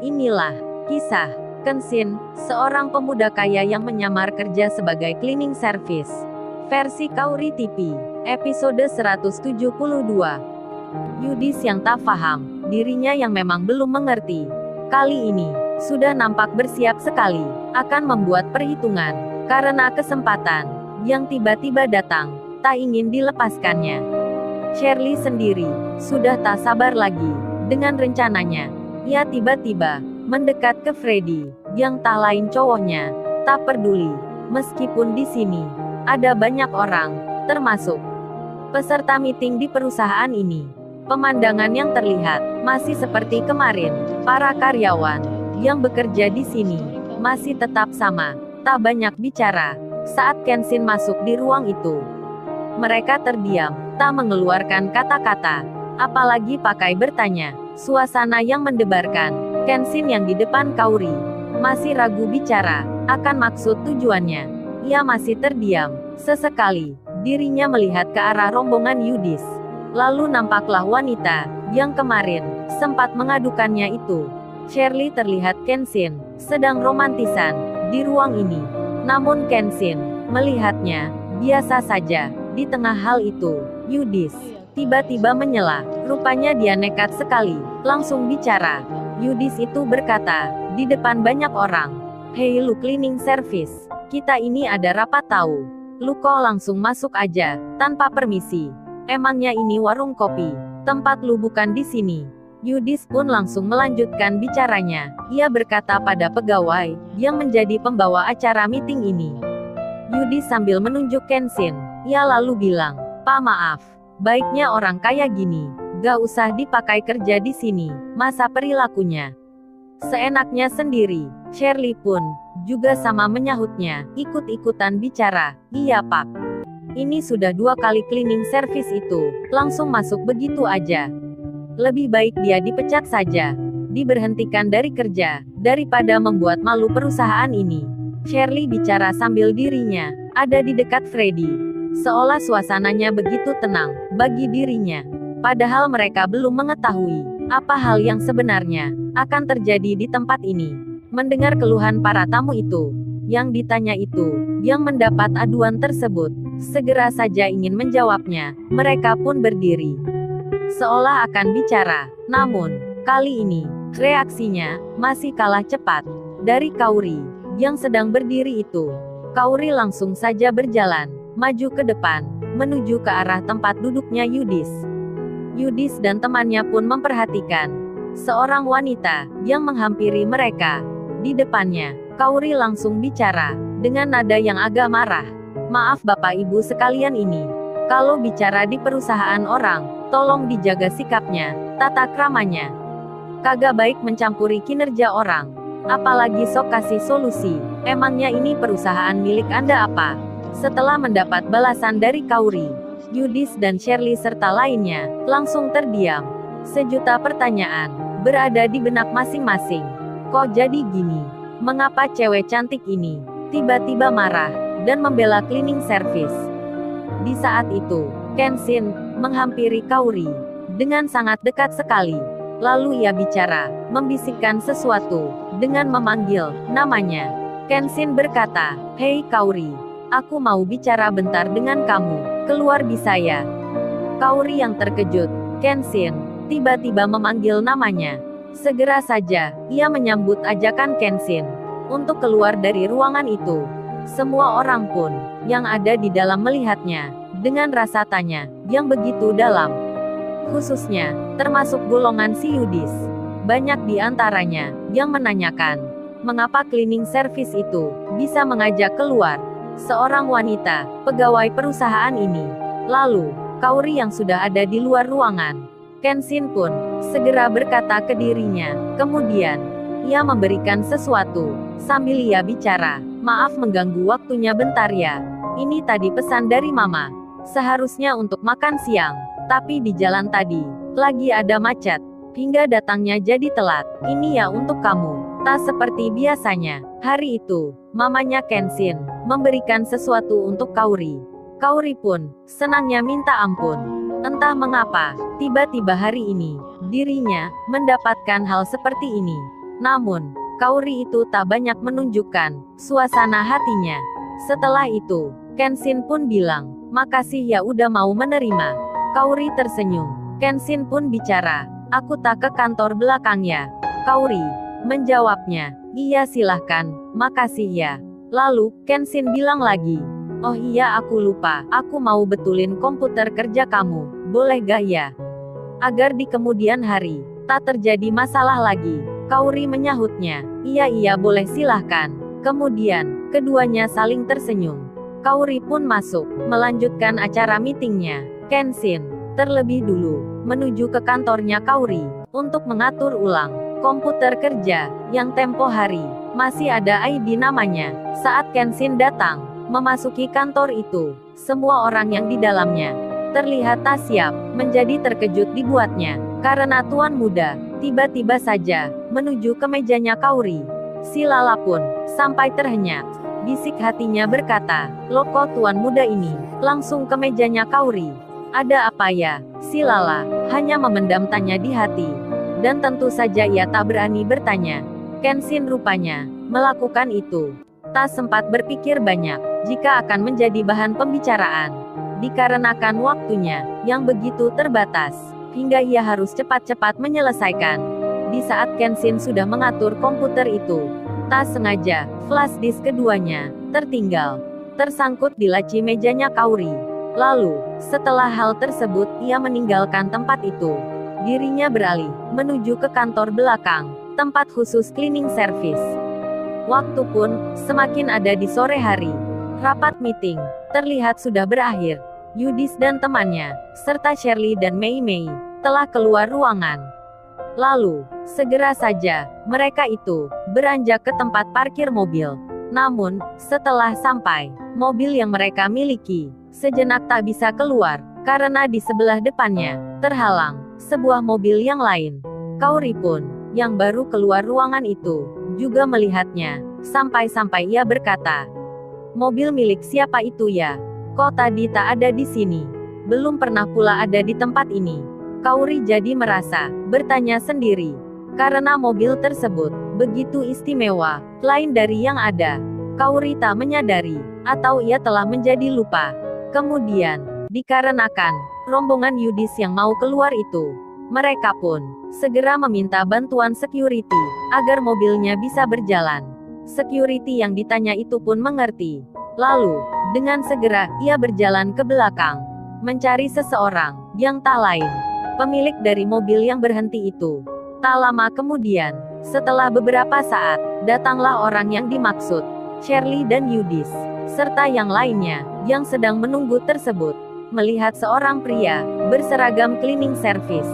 Inilah kisah Kenshin, seorang pemuda kaya yang menyamar kerja sebagai cleaning service. Versi Kaori TV, episode 172. Yudis yang tak paham, dirinya yang memang belum mengerti. Kali ini, sudah nampak bersiap sekali, akan membuat perhitungan, karena kesempatan, yang tiba-tiba datang, tak ingin dilepaskannya. Shirley sendiri, sudah tak sabar lagi, dengan rencananya. Ia tiba-tiba mendekat ke Freddy, yang tak lain cowoknya. Tak peduli, meskipun di sini ada banyak orang, termasuk peserta meeting di perusahaan ini. Pemandangan yang terlihat masih seperti kemarin. Para karyawan yang bekerja di sini masih tetap sama, tak banyak bicara. Saat Kenshin masuk di ruang itu, mereka terdiam, tak mengeluarkan kata-kata, apalagi pakai bertanya. Suasana yang mendebarkan. Kenshin yang di depan Kaori masih ragu bicara akan maksud tujuannya. Ia masih terdiam. Sesekali, dirinya melihat ke arah rombongan Yudis. Lalu nampaklah wanita yang kemarin sempat mengadukannya itu. Shirley terlihat Kenshin sedang romantisan di ruang ini. Namun Kenshin melihatnya biasa saja. Di tengah hal itu, Yudis tiba-tiba menyela. Rupanya dia nekat sekali, langsung bicara. Yudis itu berkata, di depan banyak orang. "Hei lu cleaning service, kita ini ada rapat tahu. Lu kok langsung masuk aja, tanpa permisi. Emangnya ini warung kopi, tempat lu bukan di sini." Yudis pun langsung melanjutkan bicaranya. Ia berkata pada pegawai, yang menjadi pembawa acara meeting ini. Yudis sambil menunjuk Kenshin. Ia lalu bilang, "Pak maaf, baiknya orang kaya gini, gak usah dipakai kerja di sini, masa perilakunya seenaknya sendiri." Shirley pun juga sama menyahutnya, ikut-ikutan bicara. "Iya Pak, ini sudah 2 kali cleaning service itu, langsung masuk begitu aja. Lebih baik dia dipecat saja, diberhentikan dari kerja, daripada membuat malu perusahaan ini." Shirley bicara sambil dirinya ada di dekat Freddy, seolah suasananya begitu tenang bagi dirinya. Padahal mereka belum mengetahui apa hal yang sebenarnya akan terjadi di tempat ini. Mendengar keluhan para tamu itu, yang ditanya itu, yang mendapat aduan tersebut, segera saja ingin menjawabnya. Mereka pun berdiri, seolah akan bicara. Namun, kali ini, reaksinya masih kalah cepat dari Kaori, yang sedang berdiri itu. Kaori langsung saja berjalan, maju ke depan, menuju ke arah tempat duduknya Yudis. Yudis dan temannya pun memperhatikan seorang wanita yang menghampiri mereka. Di depannya, Kaori langsung bicara dengan nada yang agak marah. "Maaf Bapak Ibu sekalian, ini kalau bicara di perusahaan orang, tolong dijaga sikapnya, tata kramanya. Kagak baik mencampuri kinerja orang. Apalagi sok kasih solusi. Emangnya ini perusahaan milik Anda apa?" Setelah mendapat balasan dari Kaori, Yudis dan Shirley serta lainnya langsung terdiam. Sejuta pertanyaan berada di benak masing-masing. Kok jadi gini? Mengapa cewek cantik ini tiba-tiba marah dan membela cleaning service? Di saat itu, Kenshin menghampiri Kaori dengan sangat dekat sekali. Lalu ia bicara, membisikkan sesuatu dengan memanggil namanya. Kenshin berkata, "Hei Kaori, aku mau bicara bentar dengan kamu, keluar bisa ya?" Kaori yang terkejut, Kenshin tiba-tiba memanggil namanya. Segera saja, ia menyambut ajakan Kenshin untuk keluar dari ruangan itu. Semua orang pun yang ada di dalam melihatnya dengan rasa tanya yang begitu dalam. Khususnya, termasuk golongan si Yudis. Banyak di antaranya yang menanyakan, mengapa cleaning service itu bisa mengajak keluar seorang wanita, pegawai perusahaan ini. Lalu, Kaori yang sudah ada di luar ruangan. Kenshin pun segera berkata ke dirinya. Kemudian, ia memberikan sesuatu sambil ia bicara, "Maaf mengganggu waktunya bentar ya. Ini tadi pesan dari Mama. Seharusnya untuk makan siang, tapi di jalan tadi lagi ada macet, hingga datangnya jadi telat. Ini ya untuk kamu." Tak seperti biasanya, hari itu, mamanya Kenshin memberikan sesuatu untuk Kaori. Kaori pun senangnya minta ampun. Entah mengapa, tiba-tiba hari ini, dirinya mendapatkan hal seperti ini. Namun, Kaori itu tak banyak menunjukkan suasana hatinya. Setelah itu, Kenshin pun bilang, "Makasih ya udah mau menerima." Kaori tersenyum. Kenshin pun bicara, "Aku tak ke kantor belakang ya." Kaori menjawabnya, "Iya silahkan, makasih ya." Lalu, Kenshin bilang lagi, "Oh iya aku lupa, aku mau betulin komputer kerja kamu, boleh gak ya? Agar di kemudian hari, tak terjadi masalah lagi." Kaori menyahutnya, "Iya boleh silahkan." Kemudian, keduanya saling tersenyum. Kaori pun masuk, melanjutkan acara meetingnya. Kenshin, terlebih dulu, menuju ke kantornya Kaori, untuk mengatur ulang komputer kerja, yang tempo hari, masih ada ID namanya. Saat Kenshin datang, memasuki kantor itu, semua orang yang di dalamnya, terlihat tak siap, menjadi terkejut dibuatnya, karena tuan muda, tiba-tiba saja, menuju ke mejanya Kaori. Si Lala pun, sampai terhenyak. Bisik hatinya berkata, "Loh kok tuan muda ini, langsung ke mejanya Kaori? Ada apa ya?" Si Lala, hanya memendam tanya di hati. Dan tentu saja ia tak berani bertanya. Kenshin rupanya, melakukan itu. Tak sempat berpikir banyak, jika akan menjadi bahan pembicaraan. Dikarenakan waktunya, yang begitu terbatas, hingga ia harus cepat-cepat menyelesaikan. Di saat Kenshin sudah mengatur komputer itu, tak sengaja, flash disk keduanya, tertinggal. Tersangkut di laci mejanya Kaori. Lalu, setelah hal tersebut, ia meninggalkan tempat itu. Dirinya beralih, menuju ke kantor belakang, tempat khusus cleaning service. Waktu pun, semakin ada di sore hari. Rapat meeting, terlihat sudah berakhir. Yudis dan temannya, serta Shirley dan Mei Mei, telah keluar ruangan. Lalu, segera saja, mereka itu, beranjak ke tempat parkir mobil. Namun, setelah sampai, mobil yang mereka miliki, sejenak tak bisa keluar, karena di sebelah depannya, terhalang, sebuah mobil yang lain. Kaori pun, yang baru keluar ruangan itu, juga melihatnya, sampai-sampai ia berkata, "Mobil milik siapa itu ya? Kok tadi tak ada di sini? Belum pernah pula ada di tempat ini." Kaori jadi merasa, bertanya sendiri. Karena mobil tersebut, begitu istimewa, lain dari yang ada. Kaori tak menyadari, atau ia telah menjadi lupa. Kemudian, dikarenakan, rombongan Yudis yang mau keluar itu, mereka pun, segera meminta bantuan security, agar mobilnya bisa berjalan. Security yang ditanya itu pun mengerti. Lalu, dengan segera, ia berjalan ke belakang, mencari seseorang, yang tak lain, pemilik dari mobil yang berhenti itu. Tak lama kemudian, setelah beberapa saat, datanglah orang yang dimaksud, Shirley dan Yudis, serta yang lainnya, yang sedang menunggu tersebut. Melihat seorang pria, berseragam cleaning service,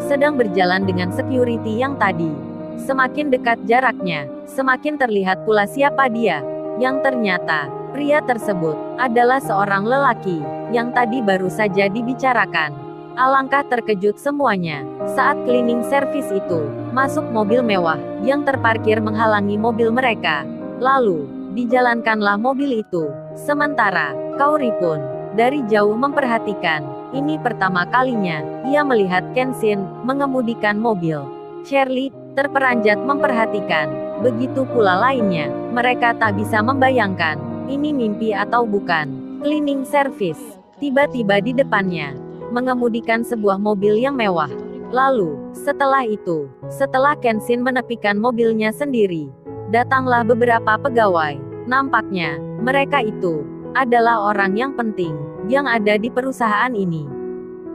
sedang berjalan dengan security yang tadi. Semakin dekat jaraknya, semakin terlihat pula siapa dia, yang ternyata, pria tersebut, adalah seorang lelaki, yang tadi baru saja dibicarakan. Alangkah terkejut semuanya, saat cleaning service itu, masuk mobil mewah, yang terparkir menghalangi mobil mereka. Lalu, dijalankanlah mobil itu. Sementara, Kaori pun, dari jauh memperhatikan. Ini pertama kalinya, ia melihat Kenshin, mengemudikan mobil. Shirley, terperanjat memperhatikan. Begitu pula lainnya, mereka tak bisa membayangkan, ini mimpi atau bukan. Cleaning service, tiba-tiba di depannya, mengemudikan sebuah mobil yang mewah. Lalu, setelah itu, setelah Kenshin menepikan mobilnya sendiri, datanglah beberapa pegawai. Nampaknya, mereka itu, adalah orang yang penting, yang ada di perusahaan ini.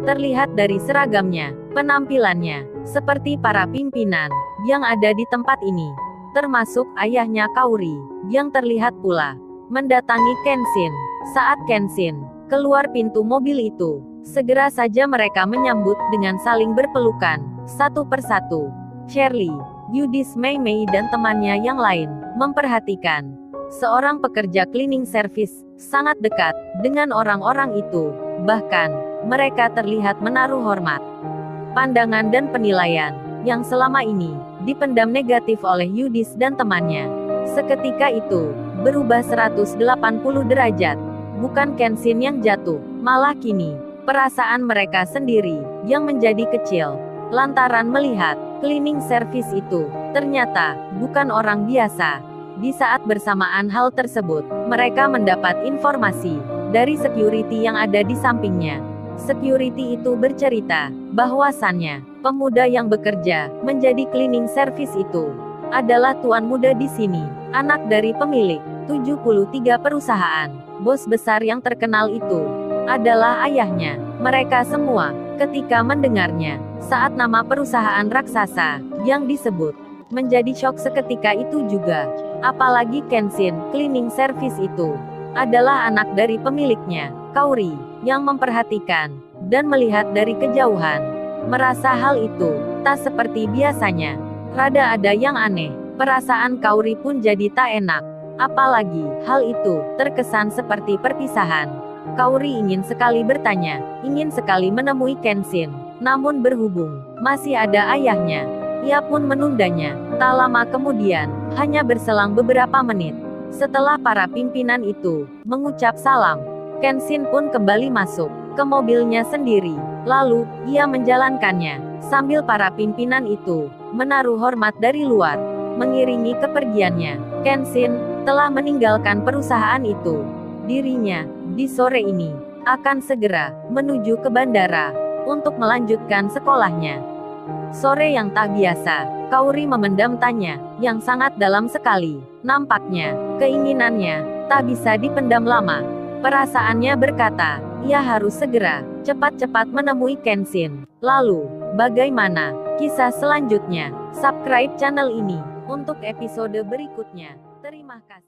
Terlihat dari seragamnya, penampilannya, seperti para pimpinan, yang ada di tempat ini. Termasuk ayahnya Kaori, yang terlihat pula, mendatangi Kenshin. Saat Kenshin, keluar pintu mobil itu, segera saja mereka menyambut dengan saling berpelukan, satu persatu. Shirley, Yudis, Mei Mei dan temannya yang lain, memperhatikan. Seorang pekerja cleaning service, sangat dekat, dengan orang-orang itu. Bahkan, mereka terlihat menaruh hormat, pandangan dan penilaian, yang selama ini, dipendam negatif oleh Yudis dan temannya. Seketika itu, berubah 180 derajat. Bukan Kenshin yang jatuh, malah kini, perasaan mereka sendiri, yang menjadi kecil. Lantaran melihat, Cleaning service itu ternyata bukan orang biasa. Di saat bersamaan hal tersebut, mereka mendapat informasi dari security yang ada di sampingnya. Security itu bercerita bahwasannya pemuda yang bekerja menjadi cleaning service itu adalah tuan muda di sini, anak dari pemilik 73 perusahaan. Bos besar yang terkenal itu adalah ayahnya. Mereka semua ketika mendengarnya saat nama perusahaan raksasa yang disebut menjadi shock seketika itu juga. Apalagi Kenshin Cleaning Service itu adalah anak dari pemiliknya, Kaori, yang memperhatikan dan melihat dari kejauhan. Merasa hal itu tak seperti biasanya. Rada ada yang aneh. Perasaan Kaori pun jadi tak enak. Apalagi hal itu terkesan seperti perpisahan. Kaori ingin sekali bertanya, ingin sekali menemui Kenshin. Namun berhubung masih ada ayahnya, ia pun menundanya. Tak lama kemudian, hanya berselang beberapa menit setelah para pimpinan itu mengucap salam, Kenshin pun kembali masuk ke mobilnya sendiri. Lalu, ia menjalankannya, sambil para pimpinan itu menaruh hormat dari luar, mengiringi kepergiannya. Kenshin telah meninggalkan perusahaan itu. Dirinya, di sore ini, akan segera menuju ke bandara untuk melanjutkan sekolahnya. Sore yang tak biasa. Kaori memendam tanya yang sangat dalam sekali. Nampaknya, keinginannya tak bisa dipendam lama. Perasaannya berkata, ia harus segera, cepat-cepat menemui Kenshin. Lalu, bagaimana kisah selanjutnya? Subscribe channel ini untuk episode berikutnya. Terima kasih.